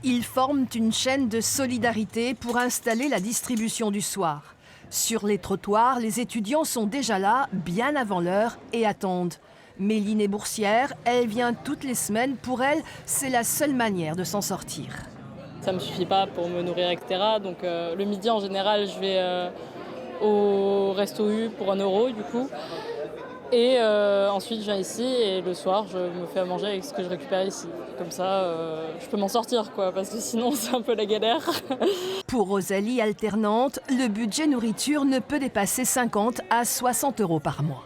Ils forment une chaîne de solidarité pour installer la distribution du soir. Sur les trottoirs, les étudiants sont déjà là, bien avant l'heure, et attendent. Méline est boursière, elle vient toutes les semaines. Pour elle, c'est la seule manière de s'en sortir. Ça ne me suffit pas pour me nourrir, etc. Donc le midi, en général, je vais au Resto U pour 1 € du coup. Et ensuite, je viens ici et le soir, je me fais à manger avec ce que je récupère ici. Comme ça, je peux m'en sortir, quoi, parce que sinon, c'est un peu la galère. Pour Rosalie, alternante, le budget nourriture ne peut dépasser 50 à 60 € par mois.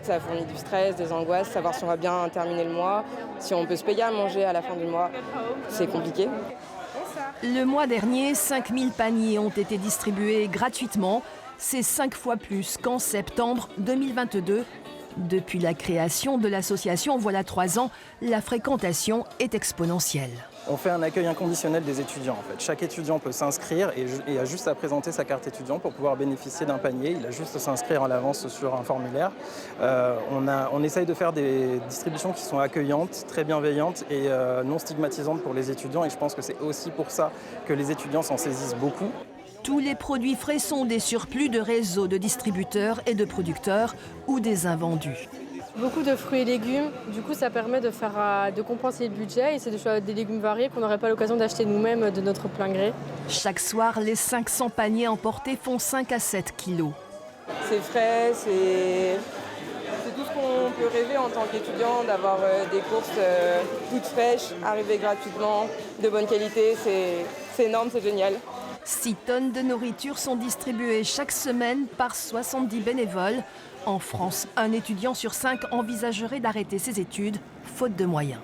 Ça fournit du stress, des angoisses, savoir si on va bien terminer le mois, si on peut se payer à manger à la fin du mois, c'est compliqué. Le mois dernier, 5000 paniers ont été distribués gratuitement. C'est 5 fois plus qu'en septembre 2022. Depuis la création de l'association, voilà 3 ans, la fréquentation est exponentielle. On fait un accueil inconditionnel des étudiants. En fait. Chaque étudiant peut s'inscrire et a juste à présenter sa carte étudiant pour pouvoir bénéficier d'un panier. Il a juste à s'inscrire à l'avance sur un formulaire. On essaye de faire des distributions qui sont accueillantes, très bienveillantes et non stigmatisantes pour les étudiants. Et je pense que c'est aussi pour ça que les étudiants s'en saisissent beaucoup. Tous les produits frais sont des surplus de réseaux de distributeurs et de producteurs ou des invendus. Beaucoup de fruits et légumes, du coup ça permet de compenser le budget et c'est des légumes variés qu'on n'aurait pas l'occasion d'acheter nous-mêmes de notre plein gré. Chaque soir, les 500 paniers emportés font 5 à 7 kilos. C'est frais, c'est tout ce qu'on peut rêver en tant qu'étudiant, d'avoir des courses toutes fraîches, arrivées gratuitement, de bonne qualité, c'est énorme, c'est génial. 6 tonnes de nourriture sont distribuées chaque semaine par 70 bénévoles. En France, un étudiant sur 5 envisagerait d'arrêter ses études, faute de moyens.